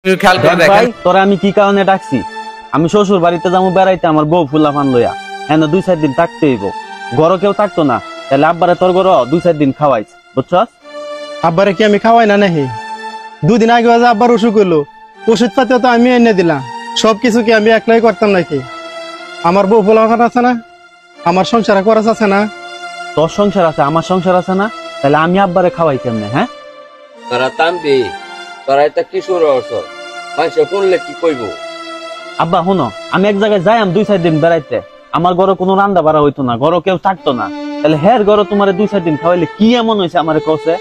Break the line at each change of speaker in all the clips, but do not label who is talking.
খেয়াল করে দেখেন
তোরা আমি কি কারণে ডাকছি? আমি শ্বশুর বাড়িতে যাবো বেড়াইতে, আমার বউ ফুলাফান লইয়া হ্যাঁ 2-4 দিন থাকতে হইব। ঘর কেউ থাকতো না, তাহলে আব্বারে তোর ঘর 2-4 দিন খাওয়াইছ, বুঝছস?
আব্বারে কি আমি খাওয়াই না নাহি? 2 দিন আগে আব্বার অসুখ হলো, ওষুধ পাতিও তো আমি এনে দিলাম। সবকিছু কি আমি একলাই করতাম নাকি? আমার বউ ফুলাফান আছে না, আমার সংসার খরচ আছে না।
তোর সংসার আছে, আমার সংসার আছে না, তাহলে আমি আব্বারে খাওয়াই কেমনে? হ্যাঁ
তোরা তামবি, তোরা এটা কিশোর অর্থ মানুষে শুনলে কি কইব?
আব্বা শুনো, আমি এক জায়গায় যাই 2-4 দিন বেড়াইতে, আমার ঘরে কোনো রান্না বাড়া হইতো না, ঘরে কেউ থাকতো না, তাহলে হের ঘরে তোমার 2-4 দিন খাওয়াইলে কি এমন হয়েছে আমার কছে?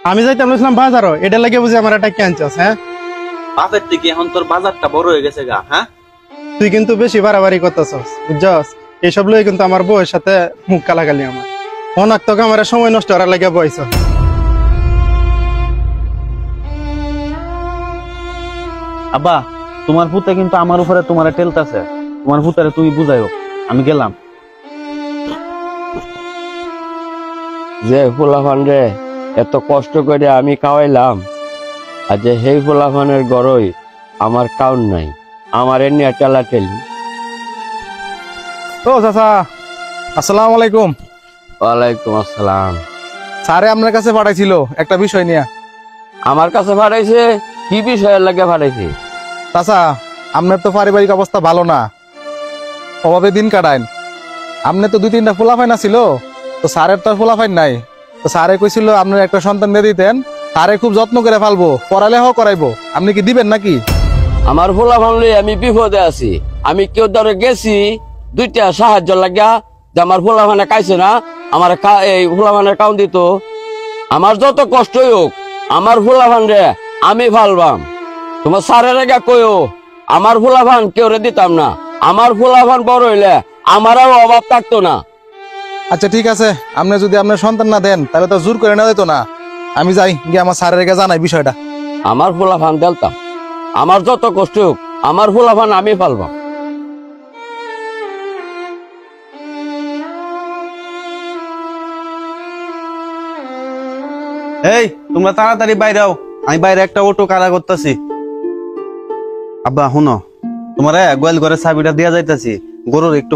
আমি যাইতাম বলছিলাম বাজারও, এটা লাগে বুঝি আমার এটা ক্যান্সার। হ্যাঁ
বাপের থেকে এখন তোর বাজারটা বড় হয়ে গেছে গা। হ্যাঁ
তুই কিন্তু বেশি বাড়াবাড়ি করতেছস, বুঝছস? এইসব লই কিন্তু আমার বউয়ের সাথে মুখ কালাগালি আমার অনেক তোকে আমার সময় নষ্ট করার লাগে বয়স।
আব্বা তোমার পুতে কিন্তু আমার উপরে তোমার টেলতাছে, তোমার পুতারে তুমি বুঝাইও। আমি গেলাম।
যে ফুলাফান রে এত কষ্ট করে আমি খাওয়াইলাম, আর যে সেই ফুলাফানের গড়ই আমার কাউন নাই, আমার এমনি টেলা টেলি।
ও চাচা, আসসালামু আলাইকুম।
ওয়ালাইকুম আসসালাম।
স্যারে আপনার কাছে পাঠাইছিল একটা বিষয় নিয়ে।
আমার কাছে পাঠাইছে? কি বিষয়ের লাগে পাঠাইছে?
চাচা, আপনার তো পারিবারিক অবস্থা ভালো না, অভাবে দিন কাটায়। আপনি তো 2-3টা ফুলাফাইন ছিল, তো স্যারের তো ফুলাফাইন নাই, তো স্যারে কইছিল আপনার একটা সন্তান দিয়ে দিতেন, স্যারে খুব যত্ন করে ফালবো, পড়ালেখাও করাইবো। আপনি কি দিবেন নাকি?
আমার ফুলাফান লই আমি বিপদে আছি, আমি কেউ ধরে গেছি 2টা সাহায্য লাগা যে আমার ফুলাফানে কাইছে না, আমার এই ফুলাফানের কাউন দিত। আমার যত কষ্টই হোক আমার ফুলাফান রে আমি ফালবাম। তোমার স্যারের আগে কইও আমার ফুলাফান কেউ রে দিতাম না, আমার ফুলাফান বড় হইলে আমারও অভাব থাকতো না।
আচ্ছা ঠিক আছে, আপনি যদি আপনার সন্তান না দেন তাহলে তো জোর করে না দিত না। আমি যাই গিয়ে আমার স্যারের আগে জানাই বিষয়টা।
আমার ফুলাফান দেলতাম, আমার যত কষ্ট হোক আমার ফুলাফান আমি ফালবাম।
এই তোমরা তাড়াতাড়ি বাইরে আও, আমি বাইরে একটা অটো কারা করতেছি। আব্বা শুনো, তোমার গোয়াল ঘরের চাবিটা দিয়া যাইতাছি, গরুর একটু